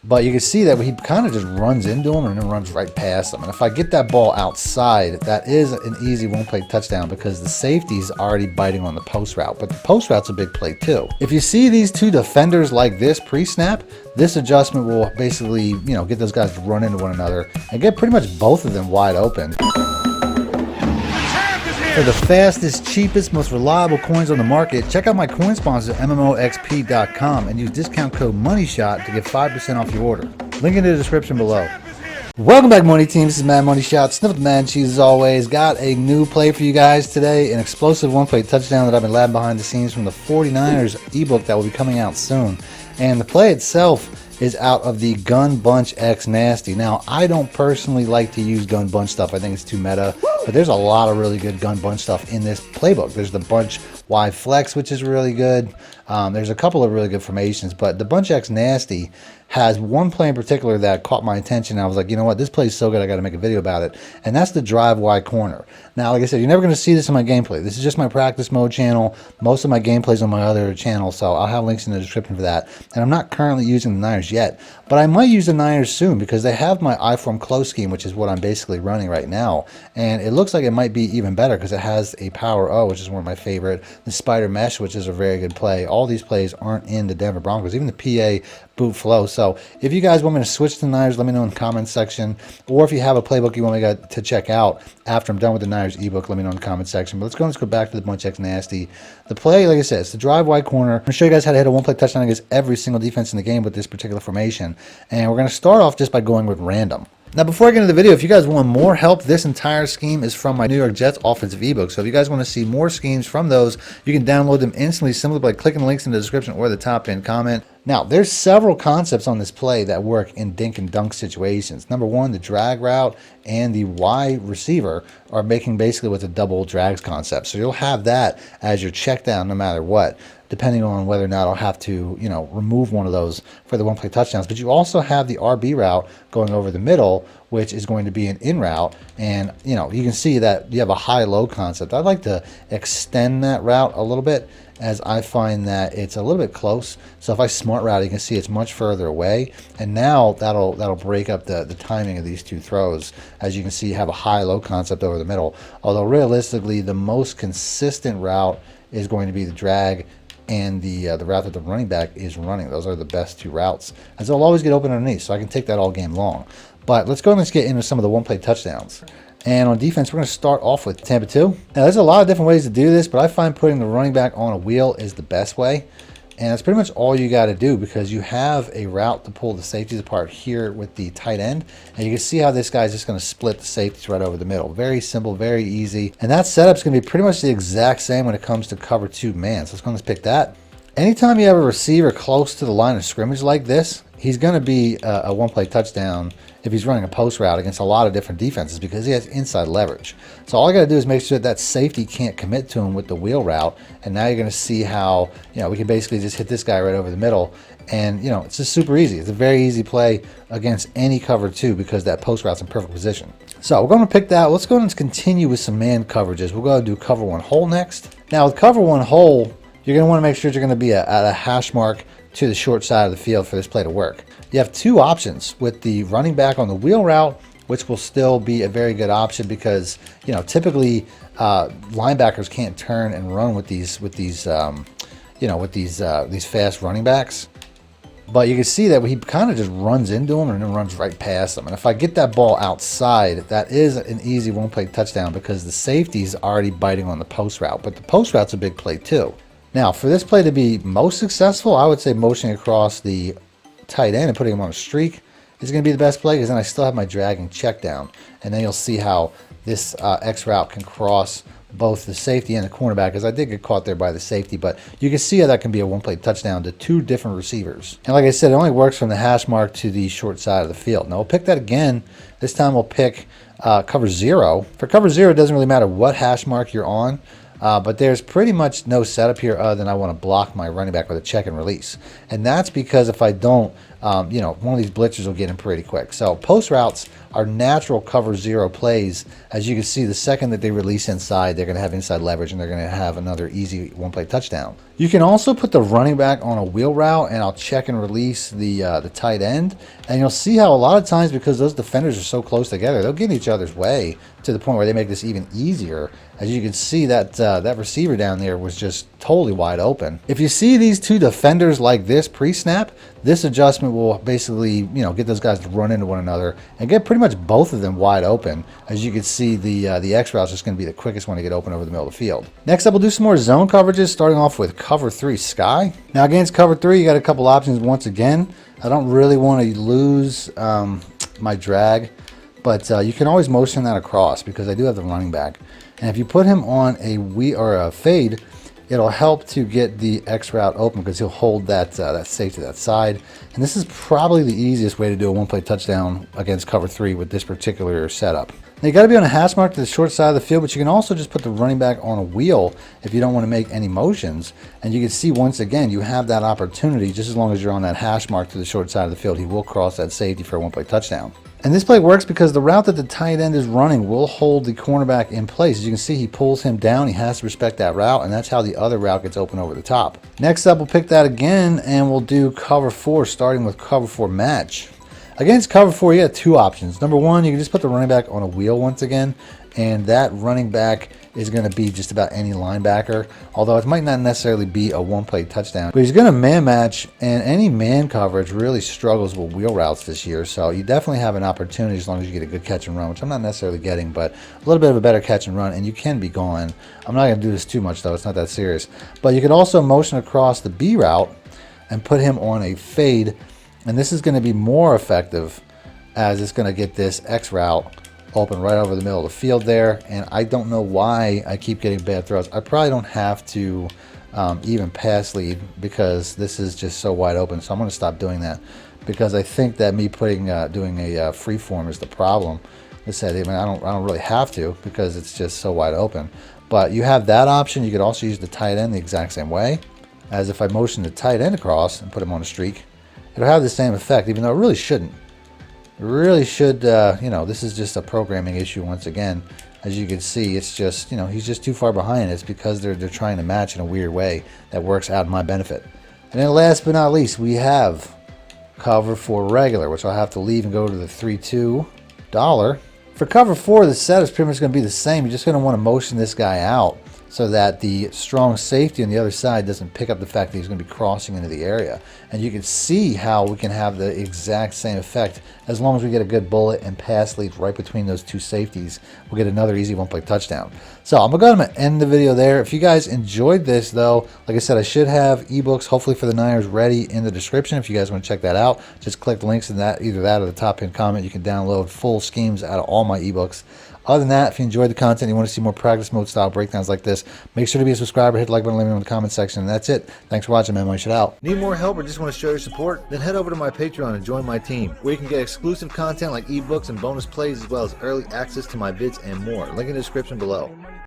But you can see that he kind of just runs into him and then runs right past him. And if I get that ball outside, that is an easy one-play touchdown because the safety's already biting on the post route. But the post route's a big play too. If you see these two defenders like this pre-snap, this adjustment will basically, get those guys to run into one another and get pretty much both of them wide open. For the fastest, cheapest, most reliable coins on the market, check out my coin sponsor, MMOXP.com, and use discount code MONEYSHOT to get 5% off your order. Link in the description below. Welcome back, Money Team. This is Mad Money Shot. Sniff the Mad Cheese as always. Got a new play for you guys today, an explosive one-play touchdown that I've been labbing behind the scenes from the 49ers ebook that will be coming out soon. And the play itself is out of the Gun Bunch X Nasty. Now, I don't personally like to use Gun Bunch stuff. I think it's too meta. But there's a lot of really good Gun Bunch stuff in this playbook. There's the Bunch Y Flex, which is really good. There's a couple of really good formations, but the Bunch X Nasty has one play in particular that caught my attention. I was like, you know what, this play is so good, I got to make a video about it. And that's the drive Y corner. Now, like I said, you're never going to see this in my gameplay. This is just my practice mode channel. Most of my gameplay is on my other channel, so I'll have links in the description for that. And I'm not currently using the Niners yet, but I might use the Niners soon because they have my I-form close scheme, which is what I'm basically running right now. And it looks like it might be even better because it has a power O, which is one of my favorite. The spider mesh, which is a very good play. All these plays aren't in the Denver Broncos, even the PA boot flow. So if you guys want me to switch to the Niners, let me know in the comments section. Or if you have a playbook you want me to check out after I'm done with the Niners ebook, let me know in the comment section. But let's go back to the Bunch X Nasty. The play, like I said, it's the drive wide corner. I'm going to show you guys how to hit a one-play touchdown against every single defense in the game with this particular formation. And we're going to start off just by going with random. Now, before I get into the video, if you guys want more help, this entire scheme is from my New York Jets offensive ebook. So if you guys want to see more schemes from those, you can download them instantly simply by clicking the links in the description or the top pinned comment. Now, there's several concepts on this play that work in dink and dunk situations. Number one, the drag route and the Y receiver are making basically what's a double drags concept. So you'll have that as your check down no matter what, depending on whether or not I'll have to, remove one of those for the one-play touchdowns. But you also have the RB route going over the middle, which is going to be an in route. And, you can see that you have a high-low concept. I'd like to extend that route a little bit as I find that it's a little bit close. So if I smart route, you can see it's much further away. And now that'll break up the timing of these two throws. As you can see, you have a high-low concept over the middle. Although realistically, the most consistent route is going to be the drag and the route that the running back is running. Those are the best two routes, as they'll always get open underneath, so I can take that all game long. But let's go and let's get into some of the one-play touchdowns. And on defense, we're going to start off with Tampa 2. Now, there's a lot of different ways to do this, but I find putting the running back on a wheel is the best way. And that's pretty much all you got to do because you have a route to pull the safeties apart here with the tight end. And you can see how this guy's just going to split the safeties right over the middle. Very simple, very easy. And that setup's going to be pretty much the exact same when it comes to cover 2 man. So let's go and pick that. Anytime you have a receiver close to the line of scrimmage like this, he's going to be a one-play touchdown if he's running a post route against a lot of different defenses because he has inside leverage. So all I got to do is make sure that safety can't commit to him with the wheel route. And now you're going to see how, we can basically just hit this guy right over the middle. And, it's just super easy. It's a very easy play against any cover 2 because that post route's in perfect position. So we're going to pick that. Let's go and continue with some man coverages. We'll go and do cover 1 hole next. Now with cover 1 hole, you're going to want to make sure you're going to be at a hash mark to the short side of the field for this play to work. You have 2 options with the running back on the wheel route, which will still be a very good option because, typically linebackers can't turn and run with these fast running backs. But you can see that he kind of just runs into him and then runs right past him. And if I get that ball outside, that is an easy one-play touchdown because the safety's already biting on the post route. But the post route's a big play too. Now, for this play to be most successful, I would say motioning across the tight end and putting him on a streak is going to be the best play because then I still have my drag and check down. And then you'll see how this X route can cross both the safety and the cornerback, because I did get caught there by the safety, but you can see how that can be a one-play touchdown to 2 different receivers. And like I said, it only works from the hash mark to the short side of the field. Now we'll pick that again. This time we'll pick cover 0. For cover 0, it doesn't really matter what hash mark you're on. But there's pretty much no setup here other than I want to block my running back with a check and release. And that's because if I don't, you know, one of these blitzers will get him pretty quick. So post routes are natural cover zero plays. As you can see, the second that they release inside, they're going to have inside leverage and they're going to have another easy one-play touchdown. You can also put the running back on a wheel route, and I'll check and release the tight end, and you'll see how a lot of times, because those defenders are so close together, they'll get in each other's way to the point where they make this even easier. As you can see, that that receiver down there was just totally wide open. If you see these two defenders like this pre-snap, this adjustment will basically, you know, get those guys to run into one another and get pretty much both of them wide open. As you can see, the X route is just going to be the quickest one to get open over the middle of the field. Next up, we'll do some more zone coverages, starting off with cover 3 sky. Now against cover 3, you got a couple options. Once again, I don't really want to lose my drag, but you can always motion that across because I do have the running back. And if you put him on a fade, it'll help to get the X route open because he'll hold that safe to that side. And this is probably the easiest way to do a one-play touchdown against cover 3 with this particular setup. Now you got to be on a hash mark to the short side of the field, but you can also just put the running back on a wheel if you don't want to make any motions. And you can see once again, you have that opportunity just as long as you're on that hash mark to the short side of the field. He will cross that safety for a one-play touchdown. And this play works because the route that the tight end is running will hold the cornerback in place. As you can see, he pulls him down. He has to respect that route, and that's how the other route gets open over the top. Next up, we'll pick that again, and we'll do cover 4, starting with cover 4 match. Against cover 4, you got two options. Number one, you can just put the running back on a wheel once again, and that running back is going to be just about any linebacker, although it might not necessarily be a one-play touchdown. But he's going to man match, and any man coverage really struggles with wheel routes this year, so you definitely have an opportunity as long as you get a good catch and run, which I'm not necessarily getting, but a little bit of a better catch and run, and you can be gone. I'm not going to do this too much, though. It's not that serious. But you can also motion across the B route and put him on a fade, and this is going to be more effective as it's going to get this X route open right over the middle of the field there. And I don't know why I keep getting bad throws. I probably don't have to even pass lead because this is just so wide open. So I'm going to stop doing that because I think that me doing a free form is the problem. I said, I mean, I don't really have to because it's just so wide open. But you have that option. You could also use the tight end the exact same way. As if I motion the tight end across and put him on a streak, it'll have the same effect, even though it really shouldn't. It really should, you know, this is just a programming issue once again. As you can see, it's just, you know, he's just too far behind. It's because they're trying to match in a weird way that works out in my benefit. And then last but not least, we have cover 4 regular, which I'll have to leave and go to the 3-2 dollar. For cover 4, the set is pretty much going to be the same. You're just going to want to motion this guy out so that the strong safety on the other side doesn't pick up the fact that he's going to be crossing into the area. And you can see how we can have the exact same effect as long as we get a good bullet and pass lead right between those two safeties. We'll get another easy one-play touchdown. So I'm going to end the video there. If you guys enjoyed this, though, like I said, I should have ebooks, hopefully for the Niners, ready in the description. If you guys want to check that out, just click the links in that, either that or the top pinned comment. You can download full schemes out of all my ebooks. Other than that, if you enjoyed the content and you want to see more practice mode style breakdowns like this, make sure to be a subscriber, hit the like button, let me know in the comment section, and that's it. Thanks for watching, man. Shout out. Need more help or just want to show your support? Then head over to my Patreon and join my team, where you can get exclusive content like ebooks and bonus plays, as well as early access to my vids and more. Link in the description below.